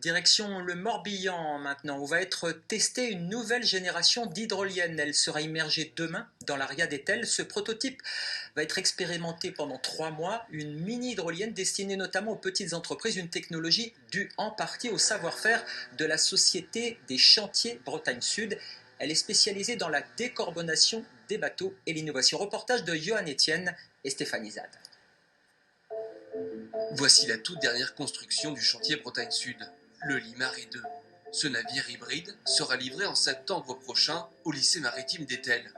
Direction le Morbihan maintenant, où va être testée une nouvelle génération d'hydroliennes. Elle sera immergée demain dans l'Aria d'Etel. Ce prototype va être expérimenté pendant 3 mois. Une mini-hydrolienne destinée notamment aux petites entreprises, une technologie due en partie au savoir-faire de la Société des Chantiers Bretagne Sud. Elle est spécialisée dans la décarbonation des bateaux et l'innovation. Reportage de Johan Etienne et Stéphanie Zad. Voici la toute dernière construction du chantier Bretagne Sud, le Limaré 2. Ce navire hybride sera livré en septembre prochain au lycée maritime d'Etel.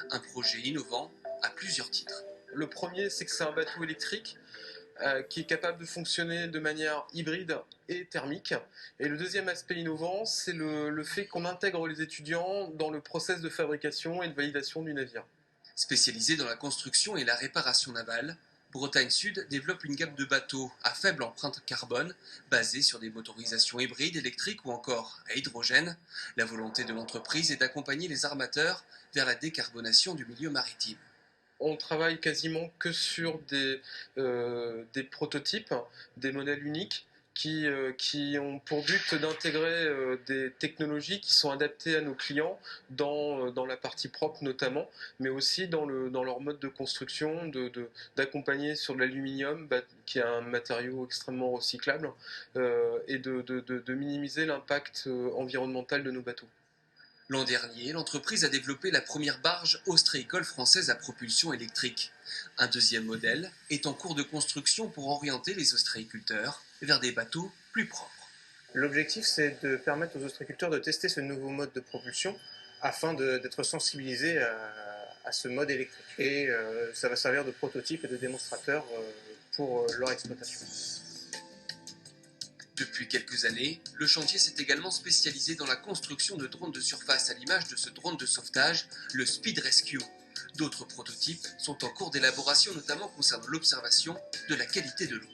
Un projet innovant à plusieurs titres. Le premier, c'est que c'est un bateau électrique qui est capable de fonctionner de manière hybride et thermique. Et le deuxième aspect innovant, c'est le fait qu'on intègre les étudiants dans le process de fabrication et de validation du navire. Spécialisé dans la construction et la réparation navale, Bretagne Sud développe une gamme de bateaux à faible empreinte carbone, basés sur des motorisations hybrides, électriques ou encore à hydrogène. La volonté de l'entreprise est d'accompagner les armateurs vers la décarbonation du milieu maritime. On travaille quasiment que sur des prototypes, des modèles uniques qui ont pour but d'intégrer des technologies qui sont adaptées à nos clients dans la partie propre notamment, mais aussi dans leur mode de construction, d'accompagner sur de l'aluminium qui est un matériau extrêmement recyclable et de minimiser l'impact environnemental de nos bateaux. L'an dernier, l'entreprise a développé la première barge ostréicole française à propulsion électrique. Un deuxième modèle est en cours de construction pour orienter les ostréiculteurs vers des bateaux plus propres. L'objectif, c'est de permettre aux ostréiculteurs de tester ce nouveau mode de propulsion afin d'être sensibilisés à ce mode électrique. Et ça va servir de prototype et de démonstrateur pour leur exploitation. Depuis quelques années, le chantier s'est également spécialisé dans la construction de drones de surface à l'image de ce drone de sauvetage, le Speed Rescue. D'autres prototypes sont en cours d'élaboration, notamment concernant l'observation de la qualité de l'eau.